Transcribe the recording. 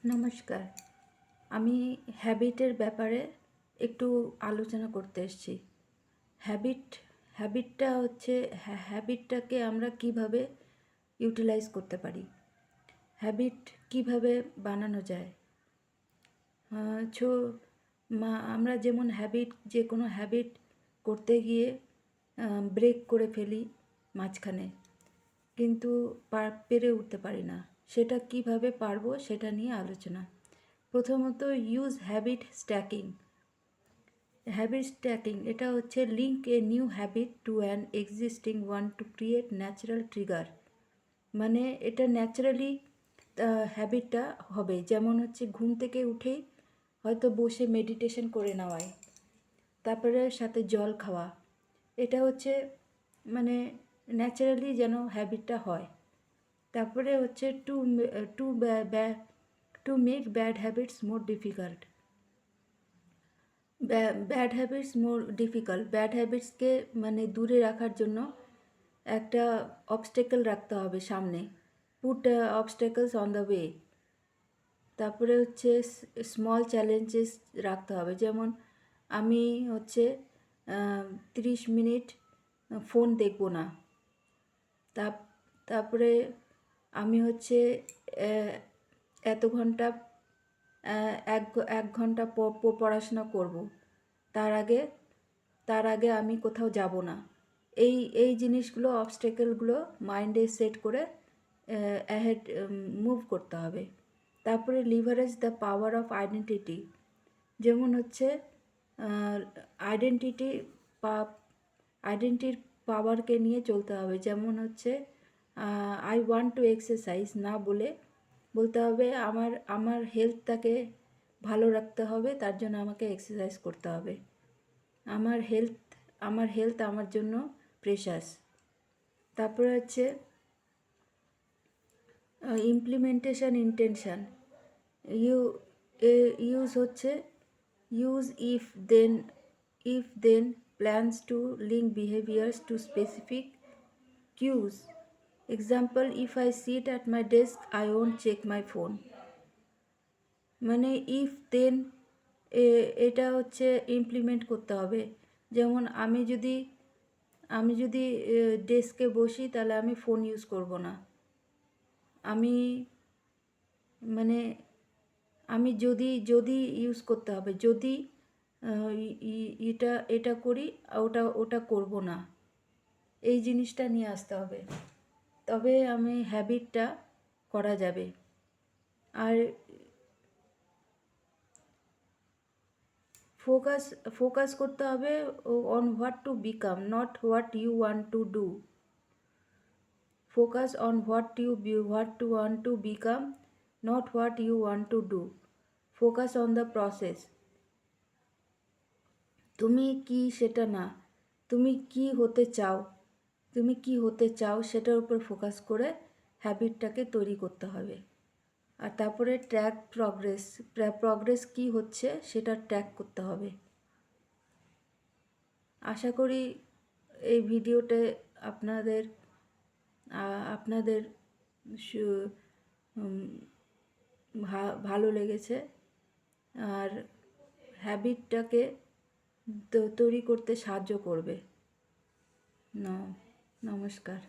নমস্কার। আমি হ্যাবিটের ব্যাপারে একটু আলোচনা করতে এসেছি। হ্যাবিটটা হচ্ছে হ্যাবিটটাকে আমরা কিভাবে ইউটিলাইজ করতে পারি, হ্যাবিট কিভাবে বানানো যায়। ছো আমরা যেমন যে কোনো হ্যাবিট করতে গিয়ে ব্রেক করে ফেলি মাঝখানে, কিন্তু পেরে উঠতে পারি না। সেটা কিভাবে পারবো সেটা নিয়ে আলোচনা। প্রথমত, ইউজ হ্যাবিট স্ট্যাকিং। এটা হচ্ছে link a new habit to an existing one to create natural trigger. মানে এটা ন্যাচারালি হ্যাবিটটা হবে, যেমন হচ্ছে ঘুম থেকে উঠেই হয়তো বসে মেডিটেশন করে নেওয়ায়, তারপরে সাথে জল খাওয়া। এটা হচ্ছে মানে ন্যাচারালি যেন হ্যাবিটটা হয়। তারপরে হচ্ছে to make bad habits more difficult. Bad হ্যাবিটসকে মানে দূরে রাখার জন্য একটা অবস্টেকল রাখতে হবে সামনে। Put obstacles on the way. তারপরে হচ্ছে স্মল চ্যালেঞ্জেস রাখতে হবে, যেমন আমি হচ্ছে 30 মিনিট ফোন দেখব না। তারপরে আমি হচ্ছে এত ঘন্টা এক ঘন্টা পড়াশোনা করব। তার আগে আমি কোথাও যাব না। এই জিনিসগুলো, অবস্টেকেলগুলো মাইন্ডে সেট করে অ্যাহেড মুভ করতে হবে। তারপরে leverage the power of identity. যেমন হচ্ছে আইডেন্টিটির পাওয়ারকে নিয়ে চলতে হবে। যেমন হচ্ছে আই ওয়ান্ট টু এক্সারসাইজ না বলতে হবে আমার হেলথটাকে ভালো রাখতে হবে, তার জন্য আমাকে এক্সারসাইজ করতে হবে। আমার হেলথ আমার জন্য প্রেশাস। তারপরে হচ্ছে implementation intention. Use if then plans to link behaviours to specific cues. Example, if I sit at my desk, I won't check my phone. মানে ইফ দেন এটা হচ্ছে ইমপ্লিমেন্ট করতে হবে। যেমন আমি যদি ডেস্কে বসি, তাহলে আমি ফোন ইউজ করব না। আমি যদি ইউজ করতে হবে, যদি এটা করি, ওটা করব না। এই জিনিসটা নিয়ে আসতে হবে, তবে আমি হ্যাবিটটা করা যাবে। আর ফোকাস করতে হবে on what to become, not what you want to do. Focus on what to want to become, not what you want to do. Focus on the process. তুমি কি সেটা না, তুমি কি হতে চাও সেটার উপর ফোকাস করে হ্যাবিটটাকে তৈরি করতে হবে। আর তারপরে ট্র্যাক প্রগ্রেস কি হচ্ছে সেটা ট্র্যাক করতে হবে। আশা করি এই ভিডিওতে আপনাদের ভালো লেগেছে, আর হ্যাবিটটাকে তৈরি করতে সাহায্য করবে। নমস্কার।